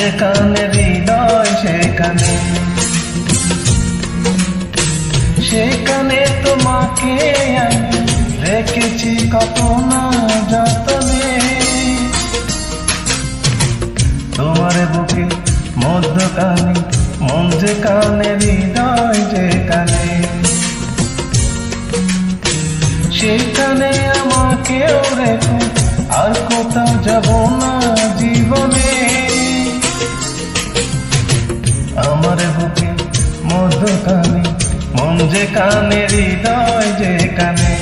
যেখানে হৃদয় সেখানে, সেখানে তোমাকে আমি রেখেছি কত না যতনে। তোমার বুকে মধ্যখানে, মন যেখানে হৃদয় যেখানে, সেখানে আমাকেও রেখো, আর কোথাও যাব না জীবনে। আমার বুকে মধ্যখানে, মন যেখানে হৃদয় যেখানে।